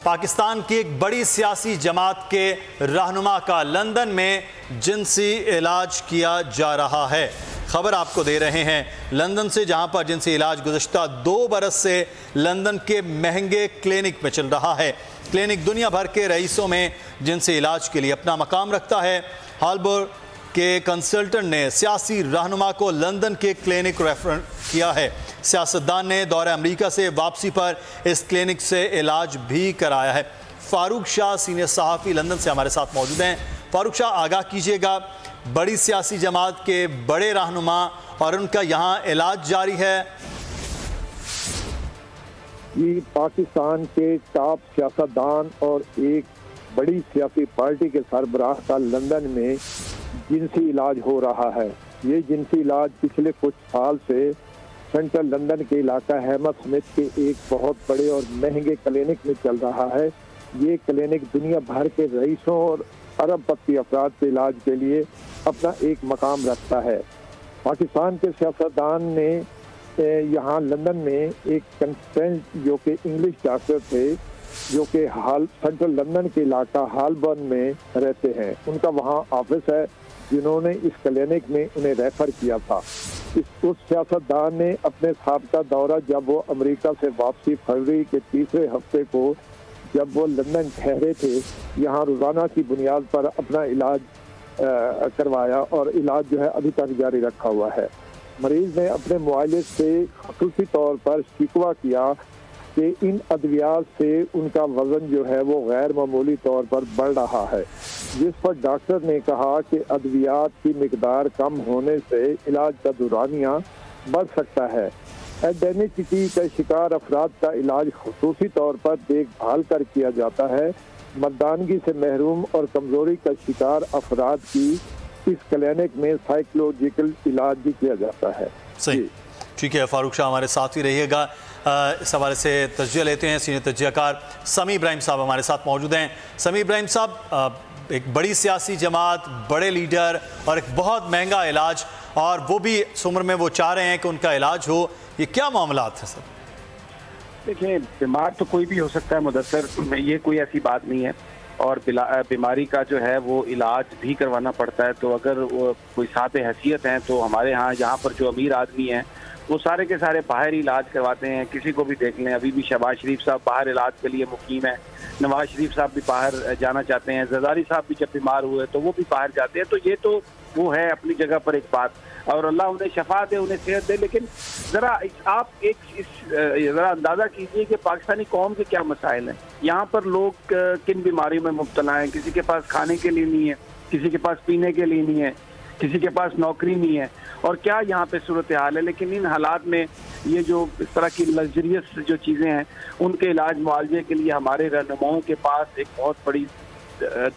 پاکستان کی ایک بڑی سیاسی جماعت کے رہنما کا لندن میں جنسی علاج کیا جا رہا ہے۔ خبر آپ کو دے رہے ہیں لندن سے، جہاں پر جنسی علاج گزشتہ 2 برس سے لندن کے مہنگے کلینک میں چل رہا ہے۔ کلینک دنیا بھر کے رئیسوں میں جنسی علاج کے لیے اپنا مقام رکھتا ہے۔ ہالبور کے کنسلٹنٹ نے سیاسی رہنما کو لندن کے کلینک ریفر کیا ہے۔ سیاستدان نے دورہ امریکہ سے واپسی پر اس کلینک سے علاج بھی کرایا ہے۔ فاروق شاہ سینئر صحافی لندن سے ہمارے ساتھ موجود ہیں۔ فاروق شاہ، آگاہ کیجیے گا، بڑی سیاسی جماعت کے بڑے رہنما اور ان کا یہاں علاج جاری ہے۔ یہ پاکستان کے ٹاپ سیاستدان اور ایک بڑی سیاسی پارٹی کے سربراہ کا لندن میں جنسی علاج ہو رہا ہے۔ یہ جنسی علاج پچھلے کچھ سال سے سینٹرل لندن کے علاقہ ہیمر سمتھ کے ایک بہت بڑے اور مہنگے کلینک میں چل رہا ہے۔ یہ کلینک دنیا بھر کے رئیسوں اور ارب پتی افراد کے علاج کے لیے اپنا ایک مقام رکھتا ہے۔ پاکستان کے سیاستدان نے یہاں لندن میں ایک کنسلٹنٹ جو کہ انگلش ڈاکٹر تھے، جو کہ سینٹرل لندن کے علاقہ ہالبرن میں رہتے ہیں، ان کا وہاں آفس ہے، جنہوں نے اس کلینک میں انہیں ریفر کیا تھا۔ اس سیاستدان نے اپنے سابقہ دورہ جب وہ امریکہ سے واپسی فروری کے تیسرے ہفتے کو جب وہ لندن ٹھہرے تھے، یہاں روزانہ کی بنیاد پر اپنا علاج کروایا اور علاج جو ہے ابھی تک جاری رکھا ہوا ہے۔ مریض نے اپنے معالج سے خصوصی طور پر شکوہ کیا کہ ان ادویات سے ان کا وزن جو ہے وہ غیر معمولی طور پر بڑھ رہا ہے، جس پر ڈاکٹر نے کہا کہ ادویات کی مقدار کم ہونے سے علاج کا دورانیہ بڑھ سکتا ہے۔ ایڈینیٹی کے شکار افراد کا علاج خصوصی طور پر دیکھ بھال کر کیا جاتا ہے۔ مردانگی سے محروم اور کمزوری کا شکار افراد کی اس کلینک میں سائیکولوجیکل علاج بھی کیا جاتا ہے۔ صحیح، ٹھیک ہے فاروق شاہ، ہمارے ساتھ ہی رہیے گا۔ اس حوالے سے تجزیہ لیتے ہیں، سینئر تجزیہ کار سمی ابراہیم صاحب ہمارے ساتھ موجود ہیں۔ سمی ابراہیم صاحب، ایک بڑی سیاسی جماعت، بڑے لیڈر اور ایک بہت مہنگا علاج، اور وہ بھی اس عمر میں وہ چاہ رہے ہیں کہ ان کا علاج ہو، یہ کیا معاملات ہیں سر؟ دیکھیں، بیمار تو کوئی بھی ہو سکتا ہے مدثر، یہ کوئی ایسی بات نہیں ہے، اور بیماری کا جو ہے وہ علاج بھی کروانا پڑتا ہے۔ تو اگر وہ کوئی صاحب حیثیت ہیں تو ہمارے یہاں پر جو امیر آدمی ہیں وہ سارے کے سارے باہر علاج کرواتے ہیں۔ کسی کو بھی دیکھ لیں، ابھی بھی شہباز شریف صاحب باہر علاج کے لیے مقیم ہیں، نواز شریف صاحب بھی باہر جانا چاہتے ہیں، زرداری صاحب بھی جب بیمار ہوئے تو وہ بھی باہر جاتے ہیں۔ تو یہ تو وہ ہے اپنی جگہ پر ایک بات، اور اللہ انہیں شفا دے، انہیں صحت دے۔ لیکن ذرا آپ ذرا اندازہ کیجئے کہ پاکستانی قوم کے کیا مسائل ہیں۔ یہاں پر لوگ کن بیماریوں میں مبتلا ہیں، کسی کے پاس کھانے کے لیے نہیں ہے، کسی کے پاس پینے کے لیے نہیں ہے، کسی کے پاس نوکری نہیں ہے، اور کیا یہاں پہ صورتحال ہے۔ لیکن ان حالات میں یہ جو اس طرح کی لگژریس جو چیزیں ہیں، ان کے علاج معالجے کے لیے ہمارے رہنماؤں کے پاس ایک بہت بڑی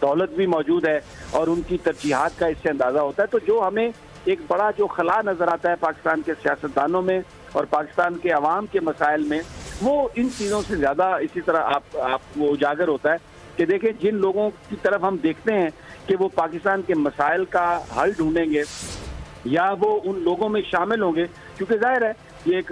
دولت بھی موجود ہے، اور ان کی ترجیحات کا اس سے اندازہ ہوتا ہے۔ تو جو ہمیں ایک بڑا جو خلا نظر آتا ہے پاکستان کے سیاستدانوں میں اور پاکستان کے عوام کے مسائل میں، وہ ان چیزوں سے زیادہ اسی طرح آپ وہ اجاگر ہوتا ہے کہ دیکھیں، جن لوگوں کی طرف ہم دیکھتے ہیں کہ وہ پاکستان کے مسائل کا حل ڈھونڈیں گے یا وہ ان لوگوں میں شامل ہوں گے، کیونکہ ظاہر ہے یہ ایک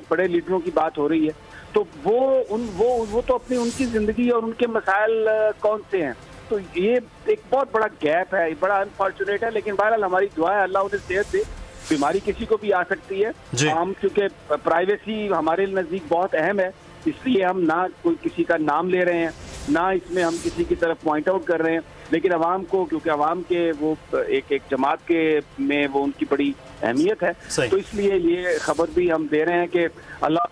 بڑے لیڈروں کی بات ہو رہی ہے، تو وہ تو اپنی ان کی زندگی اور ان کے مسائل کون سے ہیں۔ تو یہ ایک بہت بڑا گیپ ہے، بڑا انفارچونیٹ ہے، لیکن بہرحال ہماری دعا ہے اللہ انہیں صحت دے۔ بیماری کسی کو بھی آ سکتی ہے، ہم کیونکہ پرائیویسی ہمارے نزدیک بہت اہم ہے، اس لیے ہم نہ کوئی کسی کا نام لے رہے ہیں، نہ اس میں ہم کسی کی طرف پوائنٹ آؤٹ کر رہے ہیں، لیکن عوام کو، کیونکہ عوام کے وہ ایک جماعت کے میں وہ ان کی بڑی اہمیت ہے، تو اس لیے یہ خبر بھی ہم دے رہے ہیں کہ اللہ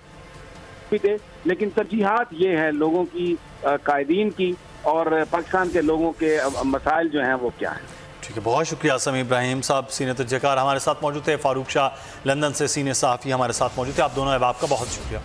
بھی دے۔ لیکن ترجیحات یہ ہیں لوگوں کی، قائدین کی، اور پاکستان کے لوگوں کے مسائل جو ہیں وہ کیا ہیں۔ ٹھیک ہے، بہت شکریہ سمی ابراہیم صاحب، سینئر تجزیہ کار ہمارے ساتھ موجود تھے۔ فاروق شاہ لندن سے سینئر صحافی ہمارے ساتھ موجود تھے۔ آپ دونوں احباب کا بہت شکریہ۔